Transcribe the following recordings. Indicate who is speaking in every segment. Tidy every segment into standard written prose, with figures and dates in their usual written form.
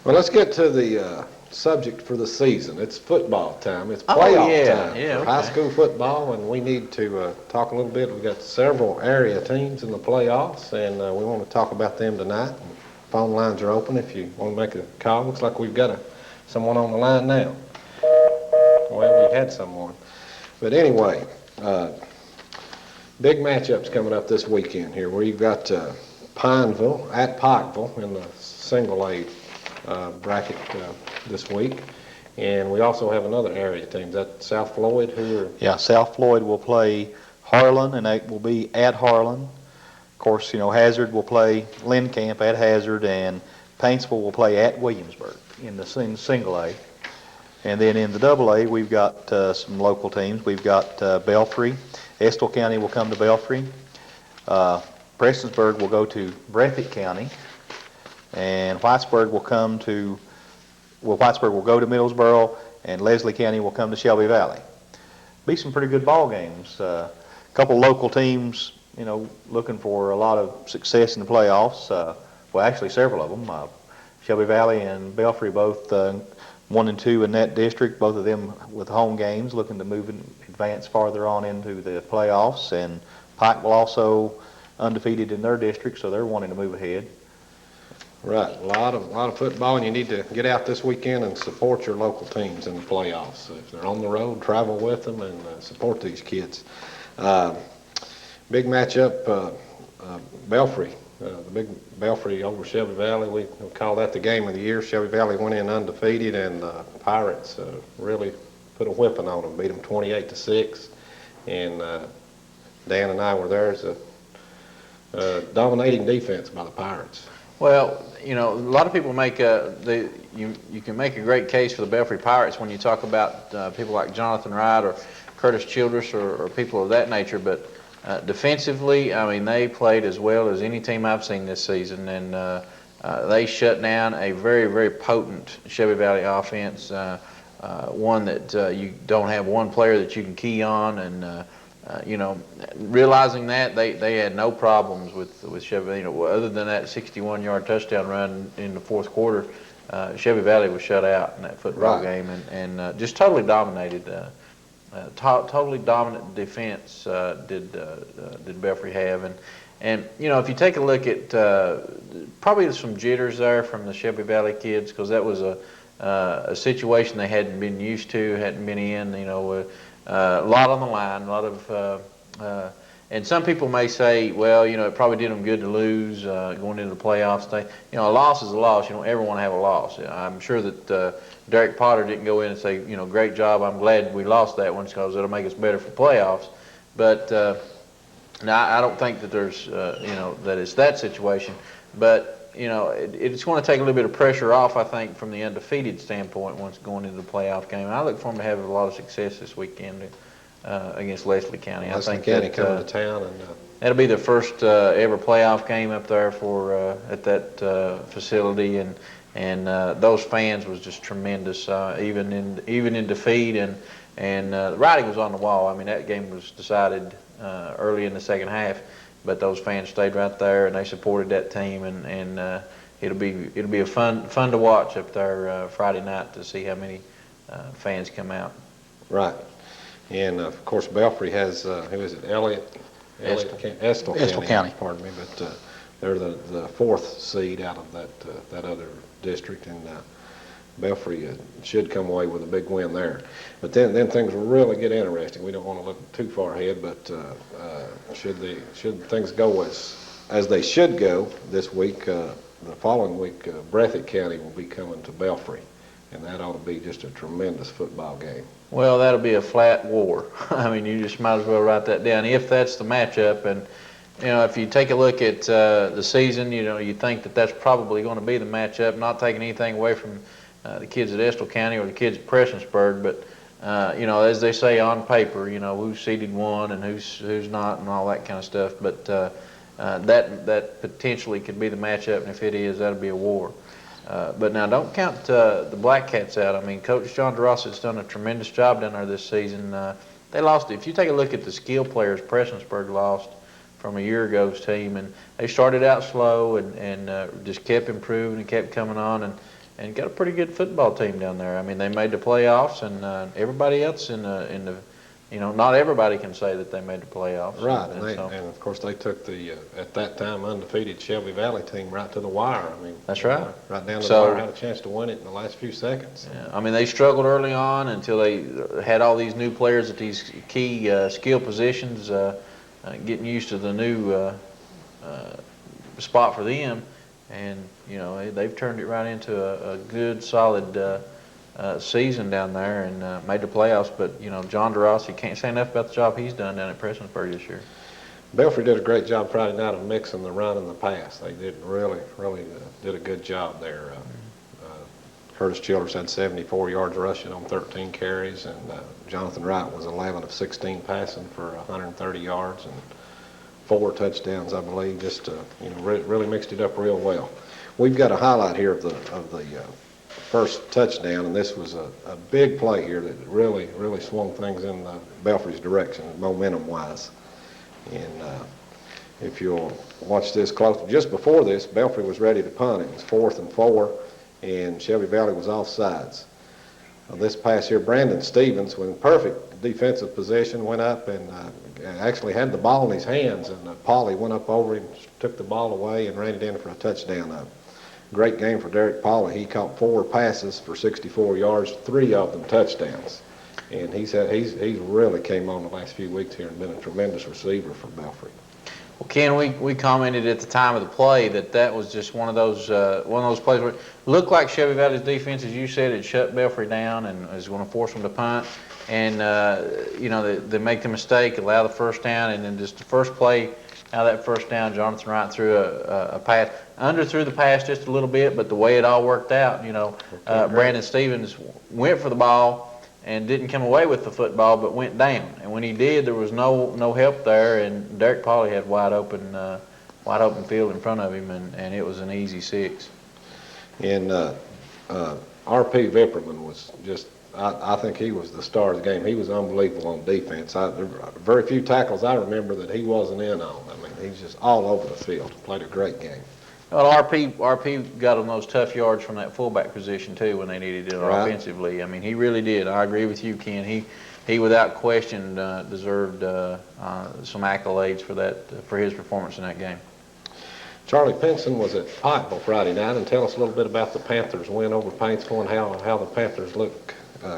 Speaker 1: Well, let's get to the subject for the season. It's football time. It's
Speaker 2: Oh
Speaker 1: playoff
Speaker 2: yeah,
Speaker 1: time
Speaker 2: yeah,
Speaker 1: for high
Speaker 2: okay.
Speaker 1: school football, and we need to talk a little bit. We've got several area teams in the playoffs, and we want to talk about them tonight. Phone lines are open if you want to make a call. Looks like we've got someone on the line now. Well, we had someone. But anyway, uh, big matchups coming up this weekend here. We've got Pineville at Pikeville in the single A bracket this week. And we also have another area team. Is that South Floyd who are?
Speaker 3: Yeah, South Floyd will play Harlan, and they will be at Harlan. Of course, Hazard will play Lynn Camp at Hazard, and Paintsville will play at Williamsburg in the single A. And then in the double A, we've got some local teams. We've got Belfry. Estill County will come to Belfry. Prestonsburg will go to Breathitt County, and Whitesburg will go to Middlesboro, and Leslie County will come to Shelby Valley. Be some pretty good ball games. A couple local teams, looking for a lot of success in the playoffs. Well, actually, several of them. Shelby Valley and Belfry both 1 and 2 in that district. Both of them with home games, looking to move and advance farther on into the playoffs. And Pike will also undefeated in their district, so they're wanting to move ahead.
Speaker 1: Right, a lot of football, and you need to get out this weekend and support your local teams in the playoffs. If they're on the road, travel with them and support these kids. Big matchup, Belfry. The big Belfry over Shelby Valley. We call that the game of the year. Shelby Valley went in undefeated, and the Pirates really put a whipping on them, beat them 28-6. And Dan and I were there as a dominating defense by the Pirates.
Speaker 2: Well, a lot of people make you can make a great case for the Belfry Pirates when you talk about people like Jonathan Wright or Curtis Childress or people of that nature, but defensively, I mean, they played as well as any team I've seen this season, and they shut down a very, very potent Shelby Valley offense, one that you don't have one player that you can key on, and realizing that they had no problems with Shelby. Other than that 61-yard touchdown run in the fourth quarter, Shelby Valley was shut out in that football game, and just totally dominated. Totally dominant defense did Belfry have, and if you take a look at probably some jitters there from the Shelby Valley kids, because that was a situation they hadn't been used to, hadn't been in. A lot on the line, a lot of, and some people may say, well, it probably did them good to lose going into the playoffs. A loss is a loss. You don't ever want to have a loss. I'm sure that Derek Potter didn't go in and say, great job, I'm glad we lost that one because it'll make us better for playoffs. But now I don't think that there's, that it's that situation. But it's going to take a little bit of pressure off, I think, from the undefeated standpoint once going into the playoff game. And I look for them to have a lot of success this weekend against Leslie County.
Speaker 1: Leslie County coming to town, and
Speaker 2: that'll be their first ever playoff game up there for at that facility, and those fans was just tremendous, even in defeat, and the writing was on the wall. I mean, that game was decided early in the second half. But those fans stayed right there, and they supported that team, and it'll be a fun to watch up there Friday night to see how many fans come out.
Speaker 1: Right, and of course Belfry has who is it? Estill
Speaker 3: County.
Speaker 1: Pardon me, but they're the fourth seed out of that other district, and Belfry should come away with a big win there. But then things will really get interesting. We don't want to look too far ahead, but should things go as they should go this week, the following week, Breathitt County will be coming to Belfry, and that ought to be just a tremendous football game.
Speaker 2: Well, that'll be a flat war. I mean, you just might as well write that down if that's the matchup. And if you take a look at the season, you think that that's probably going to be the matchup. Not taking anything away from the kids at Estill County or the kids at Prestonsburg, but as they say on paper, who's seeded one and who's not and all that kind of stuff. But that potentially could be the matchup, and if it is, that'll be a war. But now don't count the Black Cats out. I mean, Coach John DeRoss has done a tremendous job down there this season. They lost. If you take a look at the skill players, Prestonsburg lost from a year ago's team, and they started out slow and just kept improving and kept coming on, and got a pretty good football team down there. I mean, they made the playoffs, and everybody else in the not everybody can say that they made the playoffs.
Speaker 1: Right,
Speaker 2: And
Speaker 1: of course they took the at that time undefeated Shelby Valley team right to the wire. I mean,
Speaker 2: that's right.
Speaker 1: Right down to the wire, had a chance to win it in the last few seconds.
Speaker 2: Yeah, I mean, they struggled early on until they had all these new players at these key skill positions, getting used to the new spot for them, and they've turned it right into a good, solid season down there and made the playoffs. But John DeRossi, can't say enough about the job he's done down at Prestonsburg this year.
Speaker 1: Belfry did a great job Friday night of mixing the run and the pass. They did really did a good job there. Curtis Childers had 74 yards rushing on 13 carries, and Jonathan Wright was 11 of 16 passing for 130 yards and 4 touchdowns, I believe. Just really mixed it up real well. We've got a highlight here of the first touchdown, and this was a big play here that really swung things in Belfry's direction, momentum-wise. And if you'll watch this closely, just before this, Belfry was ready to punt. It was 4th and 4, and Shelby Valley was offsides. This pass here, Brandon Stevens, with perfect defensive possession, went up and actually had the ball in his hands, and Pauly went up over him, took the ball away, and ran it in for a touchdown. Great game for Derek Pauly. He caught 4 passes for 64 yards, 3 of them touchdowns. And he's really came on the last few weeks here and been a tremendous receiver for Belfry.
Speaker 2: Well, Ken, we commented at the time of the play that was just one of those plays where it looked like Shelby Valley's defense, as you said, had shut Belfry down and was going to force them to punt. And they make the mistake, allow the first down, and then just the first play out of that first down, Jonathan Wright threw a pass, underthrew the pass just a little bit, but the way it all worked out, Brandon Stevens went for the ball and didn't come away with the football, but went down. And when he did, there was no help there, and Derek Pauly had wide open field in front of him, and it was an easy 6.
Speaker 1: And R.P. Vipperman was just, I think he was the star of the game. He was unbelievable on defense. Very few tackles I remember that he wasn't in on. I mean, he's just all over the field. Played a great game.
Speaker 2: Well, RP got on those tough yards from that fullback position too when they needed it offensively. I mean, he really did. I agree with you, Ken. He without question deserved some accolades for his performance in that game.
Speaker 1: Charlie Pinson was at Pikeville Friday night, and tell us a little bit about the Panthers' win over Paintsville and how the Panthers look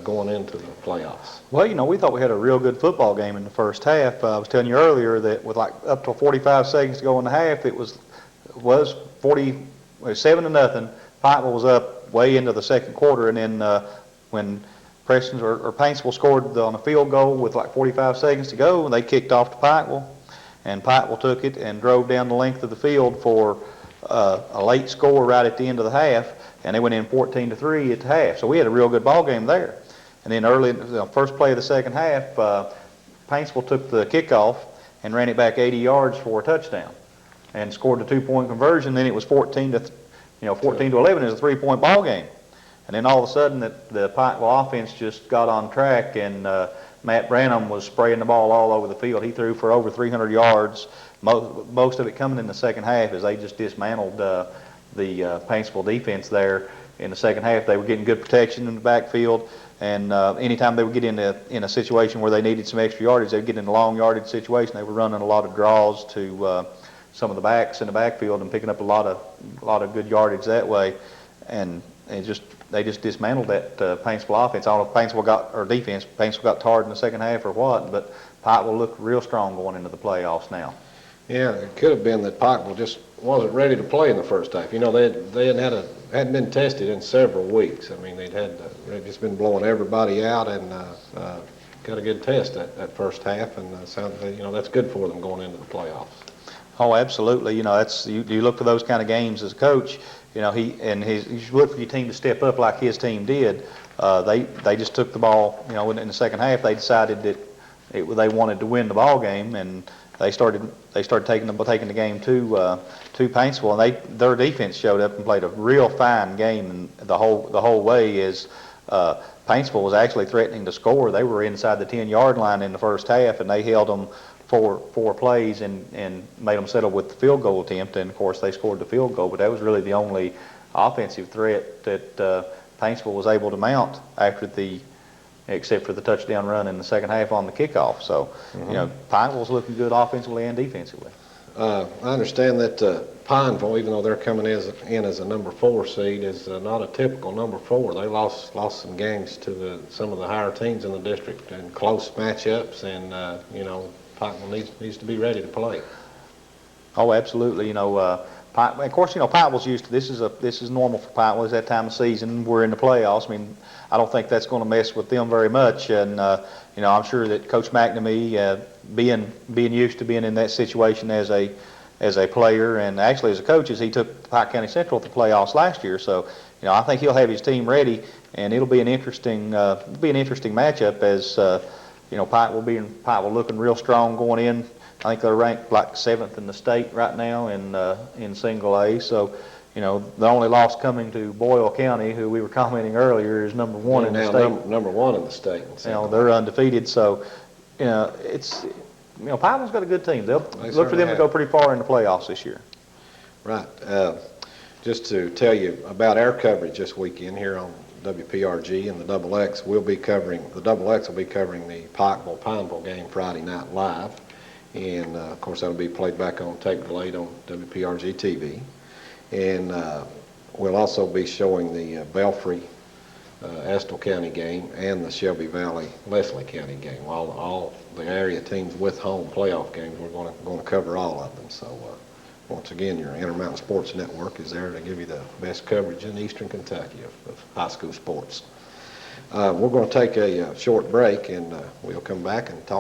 Speaker 1: going into the playoffs.
Speaker 3: Well, we thought we had a real good football game in the first half. I was telling you earlier that with like up to 45 seconds to go in the half, it was 7-0. Pikeville was up way into the second quarter, and then when Preston or Paintsville scored on a field goal with like 45 seconds to go, and they kicked off to Pikeville, and Pikeville took it and drove down the length of the field for a late score right at the end of the half, and they went in 14-3 at the half. So we had a real good ball game there. And then early, the first play of the second half, Paintsville took the kickoff and ran it back 80 yards for a touchdown, and scored the 2-point conversion. Then it was 14-11 as a 3-point ball game. And then all of a sudden, the Pikeville offense just got on track, and Matt Branham was spraying the ball all over the field. He threw for over 300 yards, most of it coming in the second half as they just dismantled the Paintsville defense there in the second half. They were getting good protection in the backfield, and anytime they would get in a situation where they needed some extra yardage, they would get in a long yardage situation. They were running a lot of draws to some of the backs in the backfield and picking up a lot of good yardage that way, and they just dismantled that Paintsville offense. I don't know if Paintsville got tired in the second half or what, but Pikeville looked real strong going into the playoffs now.
Speaker 1: Yeah, it could have been that Pikeville just wasn't ready to play in the first half. They hadn't been tested in several weeks. I mean, they'd just been blowing everybody out, and got a good test that first half, and that's good for them going into the playoffs.
Speaker 3: Oh, absolutely. You look for those kind of games as a coach. You should look for your team to step up like his team did. They just took the ball. In the second half, they decided that they wanted to win the ball game, and they started taking the game to Paintsville, and their defense showed up and played a real fine game, and the whole way is Paintsville was actually threatening to score. They were inside the 10-yard line in the first half, and they held them four plays and made them settle with the field goal attempt, and of course they scored the field goal, but that was really the only offensive threat that Paintsville was able to mount except for the touchdown run in the second half on the kickoff. So, Pineville's looking good offensively and defensively.
Speaker 1: I understand that Pineville, even though they're coming in as a number 4 seed, is not a typical number 4. They lost some games to some of the higher teams in the district and close matchups, and Pineville needs to be ready to play.
Speaker 3: Oh, absolutely. Of course, Pineville's used to this is normal for Pineville. It's that time of season. We're in the playoffs. I mean, I don't think that's going to mess with them very much. And I'm sure that Coach McNamee, being used to being in that situation as a player and actually as a coach, as he took Pike County Central to the playoffs last year. So, I think he'll have his team ready, and it'll be an interesting matchup as Pike will looking real strong going in. I think they're ranked like 7th in the state right now in single A. So, the only loss coming to Boyle County, who we were commenting earlier, is number 1 in the state.
Speaker 1: Number 1 in the state.
Speaker 3: They're undefeated. So, Pineville's got a good team. They'll look for them to go pretty far in the playoffs this year.
Speaker 1: Right. Just to tell you about our coverage this weekend here on WPRG and the Double X, the Double X will be covering the Pikeville-Pineville game Friday night live. And, of course, that'll be played back on tape delayed on WPRG TV. And we'll also be showing the Belfry Estill County game and the Shelby Valley Leslie County game. All the area teams with home playoff games, we're going to cover all of them. So, once again, your Intermountain Sports Network is there to give you the best coverage in Eastern Kentucky of high school sports. We're going to take a short break, and we'll come back and talk